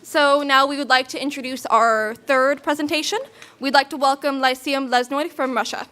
So now we would like to introduce our third presentation. We'd like to welcome Lyceum Lesnoy from Russia.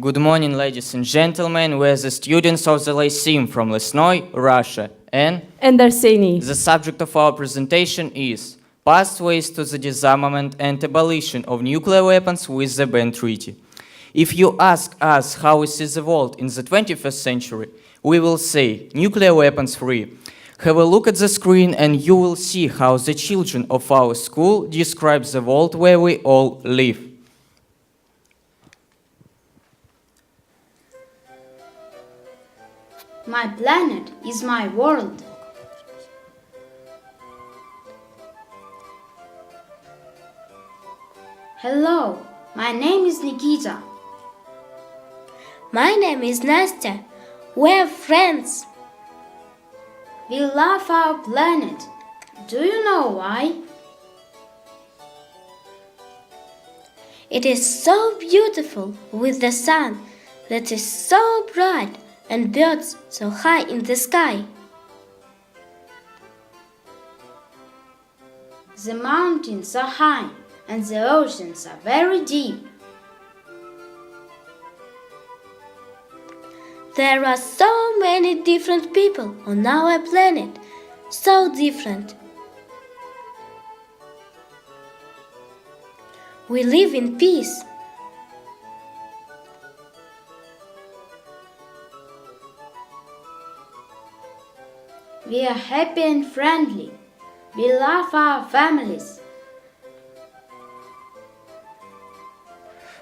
Good morning, ladies and gentlemen. We are the students of the Lyceum from Lesnoy, Russia, and Arseny. the subject of our presentation is Pathways to the Disarmament and Abolition of Nuclear Weapons with the Ban Treaty. If you ask us how we see the world in the 21st century, we will say nuclear weapons free. Have a look at the screen and you will see how the children of our school describe the world where we all live. My planet is my world. Hello, my name is Nikita. My name is Nastya. We're friends. We love our planet. Do you know why? It is so beautiful with the sun that is so bright and birds so high in the sky. The mountains are high and the oceans are very deep. There are so many different people on our planet, so different. We live in peace. We are happy and friendly. We love our families.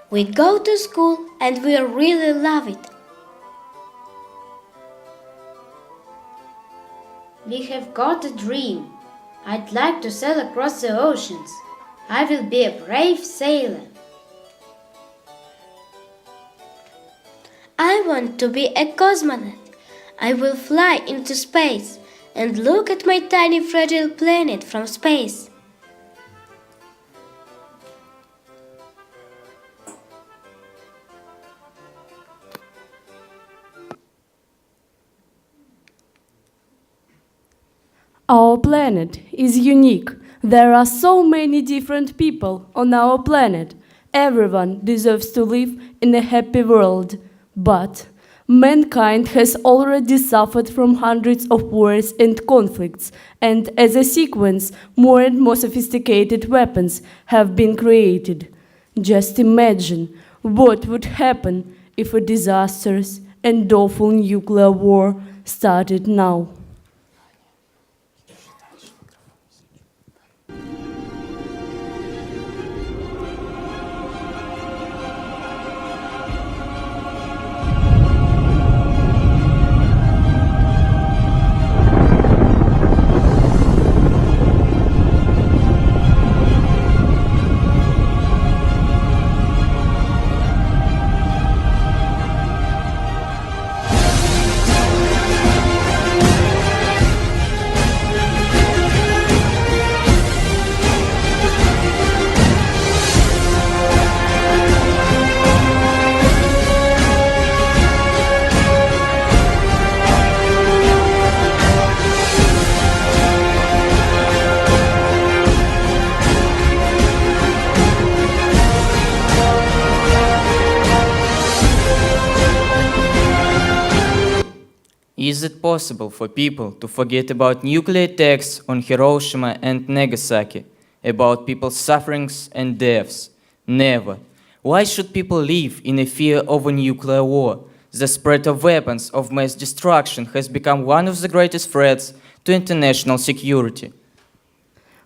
We go to school and we really love it. We have got a dream. I'd like to sail across the oceans. I will be a brave sailor. I want to be a cosmonaut. I will fly into space and look at my tiny fragile planet from space. Our planet is unique. There are so many different people on our planet. Everyone deserves to live in a happy world. But mankind has already suffered from hundreds of wars and conflicts, and as a sequence, more and more sophisticated weapons have been created. Just imagine what would happen if a disastrous and awful nuclear war started now. Is it possible for people to forget about nuclear attacks on Hiroshima and Nagasaki, about people's sufferings and deaths? Never. Why should people live in a fear of a nuclear war? The spread of weapons of mass destruction has become one of the greatest threats to international security.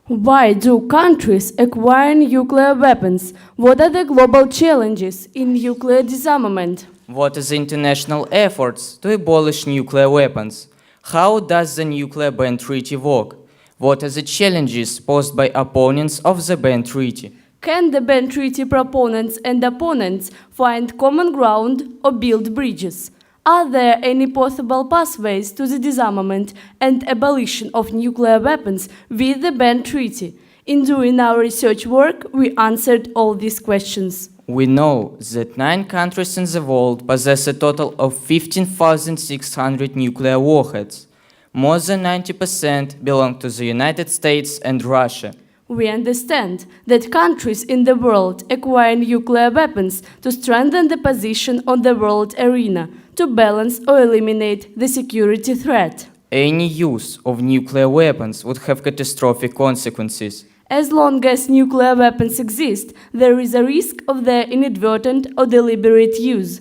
Why do countries acquire nuclear weapons? What are the global challenges in nuclear disarmament? What are the international efforts to abolish nuclear weapons? How does the Nuclear Ban Treaty work? What are the challenges posed by opponents of the Ban Treaty? Can the Ban Treaty proponents and opponents find common ground or build bridges? Are there any possible pathways to the disarmament and abolition of nuclear weapons with the ban treaty? In doing our research work, we answered all these questions. We know that 9 countries in the world possess a total of 15,600 nuclear warheads. More than 90% belong to the United States and Russia. We understand that countries in the world acquire nuclear weapons to strengthen the position on the world arena, to balance or eliminate the security threat. Any use of nuclear weapons would have catastrophic consequences. As long as nuclear weapons exist, there is a risk of their inadvertent or deliberate use.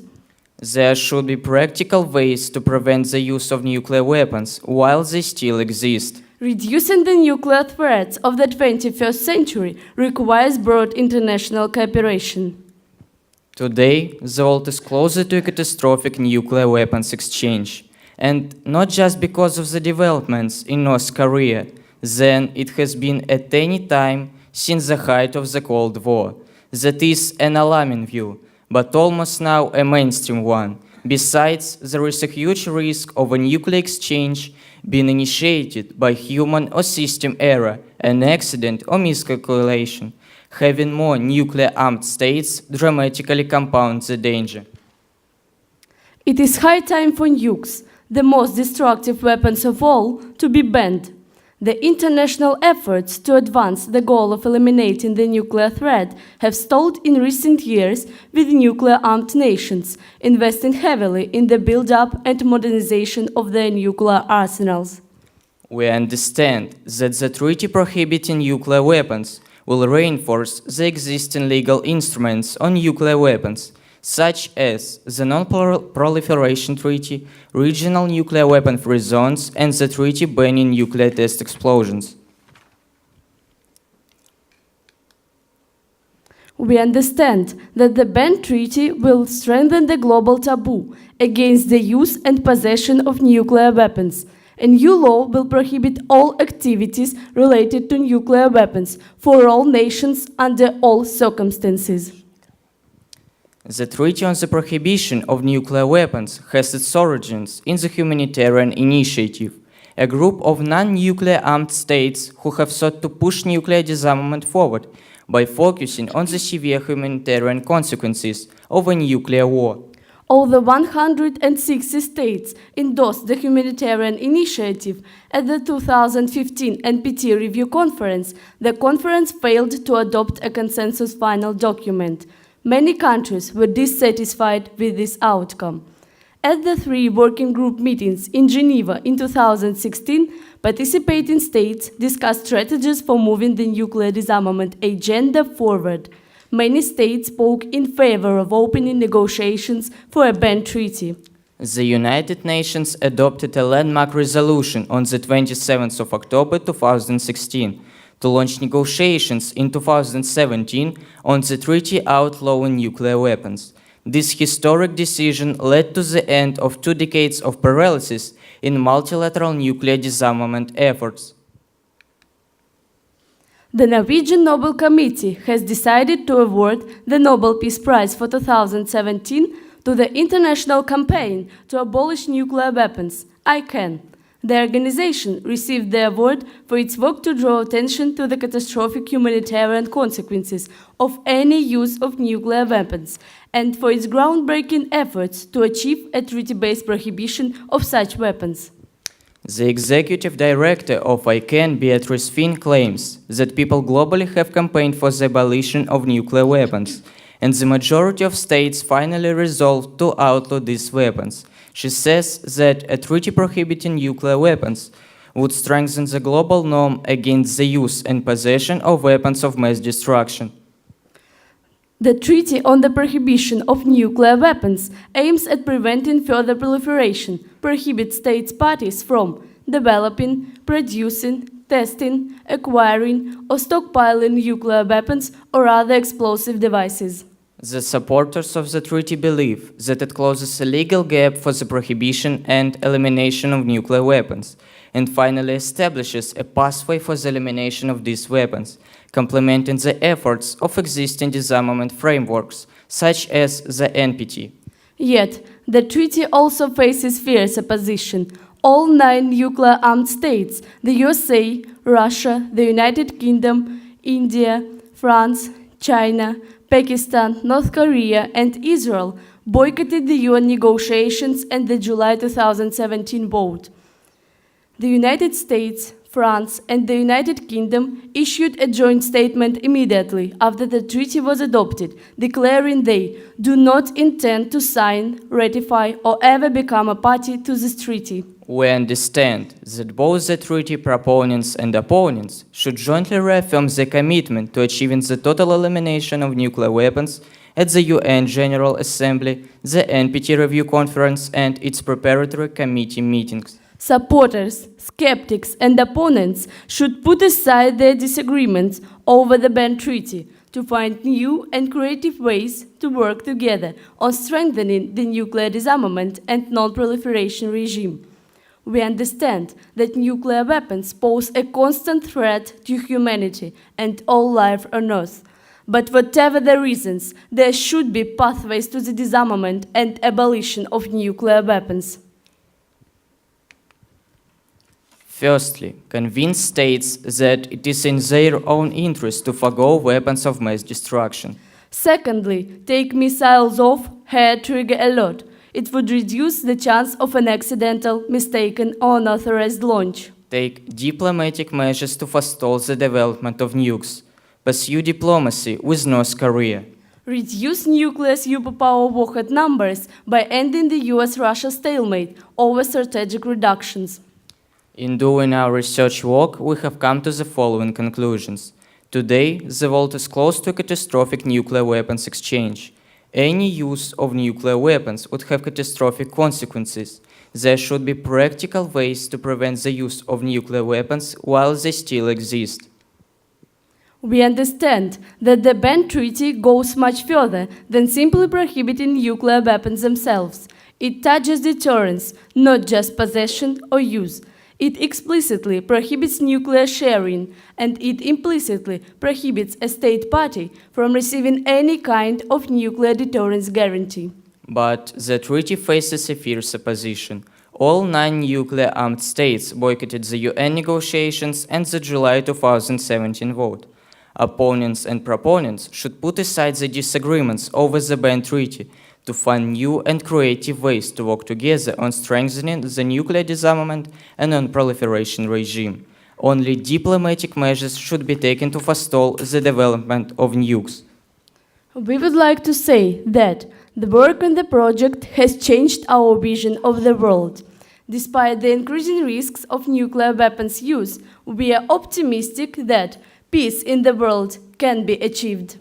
There should be practical ways to prevent the use of nuclear weapons while they still exist. Reducing the nuclear threats of the 21st century requires broad international cooperation. Today, the world is closer to a catastrophic nuclear weapons exchange. And not just because of the developments in North Korea, than it has been at any time since the height of the Cold War. That is an alarming view, but almost now a mainstream one. Besides, there is a huge risk of a nuclear exchange being initiated by human or system error, an accident or miscalculation. Having more nuclear-armed states dramatically compounds the danger. It is high time for nukes, the most destructive weapons of all, to be banned. The international efforts to advance the goal of eliminating the nuclear threat have stalled in recent years, with nuclear-armed nations investing heavily in the build-up and modernization of their nuclear arsenals. We understand that the treaty prohibiting nuclear weapons will reinforce the existing legal instruments on nuclear weapons, such as the Non-Proliferation Treaty, regional nuclear weapon-free zones, and the treaty banning nuclear test explosions. We understand that the ban treaty will strengthen the global taboo against the use and possession of nuclear weapons. A new law will prohibit all activities related to nuclear weapons for all nations under all circumstances. The Treaty on the Prohibition of Nuclear Weapons has its origins in the Humanitarian Initiative, a group of non-nuclear armed states who have sought to push nuclear disarmament forward by focusing on the severe humanitarian consequences of a nuclear war. All the 160 states endorsed the Humanitarian Initiative at the 2015 NPT Review Conference. The conference failed to adopt a consensus final document. Many countries were dissatisfied with this outcome. At the 3 working group meetings in Geneva in 2016, participating states discussed strategies for moving the nuclear disarmament agenda forward. Many states spoke in favor of opening negotiations for a ban treaty. The United Nations adopted a landmark resolution on the 27th of October 2016 to launch negotiations in 2017 on the treaty outlawing nuclear weapons. This historic decision led to the end of 2 decades of paralysis in multilateral nuclear disarmament efforts. The Norwegian Nobel Committee has decided to award the Nobel Peace Prize for 2017 to the international campaign to abolish nuclear weapons, ICAN. The organization received the award for its work to draw attention to the catastrophic humanitarian consequences of any use of nuclear weapons and for its groundbreaking efforts to achieve a treaty-based prohibition of such weapons. The executive director of ICAN, Beatrice Finn, claims that people globally have campaigned for the abolition of nuclear weapons, and the majority of states finally resolved to outlaw these weapons. She says that a treaty prohibiting nuclear weapons would strengthen the global norm against the use and possession of weapons of mass destruction. The Treaty on the Prohibition of Nuclear Weapons aims at preventing further proliferation, prohibits states parties from developing, producing, testing, acquiring, or stockpiling nuclear weapons or other explosive devices. The supporters of the treaty believe that it closes a legal gap for the prohibition and elimination of nuclear weapons, and finally establishes a pathway for the elimination of these weapons, complementing the efforts of existing disarmament frameworks, such as the NPT. Yet, The treaty also faces fierce opposition. All 9 nuclear-armed states, the USA, Russia, the United Kingdom, India, France, China, Pakistan, North Korea, and Israel, boycotted the UN negotiations and the July 2017 vote. The United States, France, and the United Kingdom issued a joint statement immediately after the treaty was adopted, declaring they do not intend to sign, ratify, or ever become a party to this treaty. We understand that both the treaty proponents and opponents should jointly reaffirm the commitment to achieving the total elimination of nuclear weapons at the UN General Assembly, the NPT Review Conference, and its preparatory committee meetings. Supporters, skeptics, and opponents should put aside their disagreements over the Ban Treaty to find new and creative ways to work together on strengthening the nuclear disarmament and non-proliferation regime. We understand that nuclear weapons pose a constant threat to humanity and all life on Earth. But whatever the reasons, there should be pathways to the disarmament and abolition of nuclear weapons. Firstly, convince states that it is in their own interest to forgo weapons of mass destruction. Secondly, take missiles off hair trigger alert. It would reduce the chance of an accidental, mistaken, or unauthorized launch. Take diplomatic measures to forestall the development of nukes. Pursue diplomacy with North Korea. Reduce nuclear superpower warhead numbers by ending the US-Russia stalemate over strategic reductions. In doing our research work, we have come to the following conclusions. Today, the world is close to a catastrophic nuclear weapons exchange. Any use of nuclear weapons would have catastrophic consequences. There should be practical ways to prevent the use of nuclear weapons while they still exist. We understand that the Ban Treaty goes much further than simply prohibiting nuclear weapons themselves. It touches deterrence, not just possession or use. It explicitly prohibits nuclear sharing, and it implicitly prohibits a state party from receiving any kind of nuclear deterrence guarantee. But the treaty faces a fierce opposition. All 9 nuclear-armed states boycotted the UN negotiations and the July 2017 vote. Opponents and proponents should put aside the disagreements over the Ban Treaty to find new and creative ways to work together on strengthening the nuclear disarmament and non-proliferation regime. Only diplomatic measures should be taken to forestall the development of nukes. We would like to say that the work on the project has changed our vision of the world. Despite the increasing risks of nuclear weapons use, we are optimistic that peace in the world can be achieved.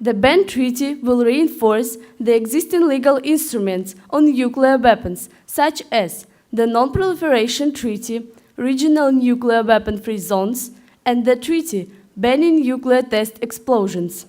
The Ban Treaty will reinforce the existing legal instruments on nuclear weapons, such as the Non-Proliferation Treaty, Regional Nuclear Weapon-Free Zones, and the treaty banning nuclear test explosions.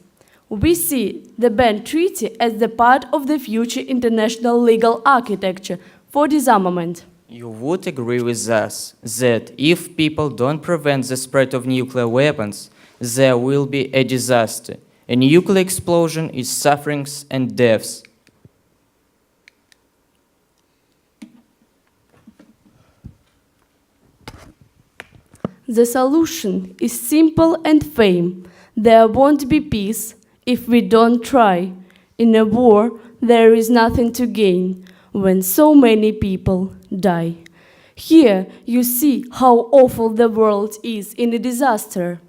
We see the Ban Treaty as the part of the future international legal architecture for disarmament. You would agree with us that if people don't prevent the spread of nuclear weapons, there will be a disaster. A nuclear explosion is sufferings and deaths. The solution is simple and firm. There won't be peace if we don't try. In a war, there is nothing to gain when so many people die. Here you see how awful the world is in a disaster,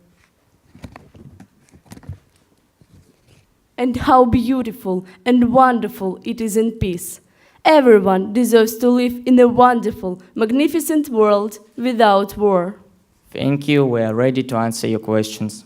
and how beautiful and wonderful it is in peace. Everyone deserves to live in a wonderful, magnificent world without war. Thank you. We are ready to answer your questions.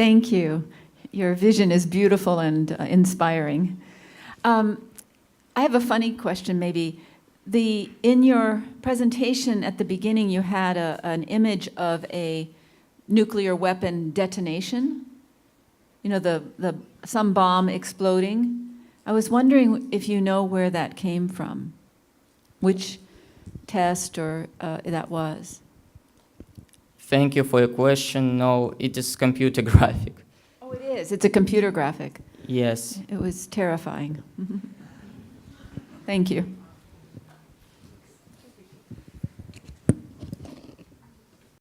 Thank you. Your vision is beautiful and inspiring. I have a funny question, maybe. In your presentation at the beginning, you had an image of a nuclear weapon detonation. You know, some bomb exploding. I was wondering if you know where that came from, which test or that was. Thank you for your question. No, it is computer graphic. Oh, it is. It's a computer graphic. Yes. It was terrifying. Thank you.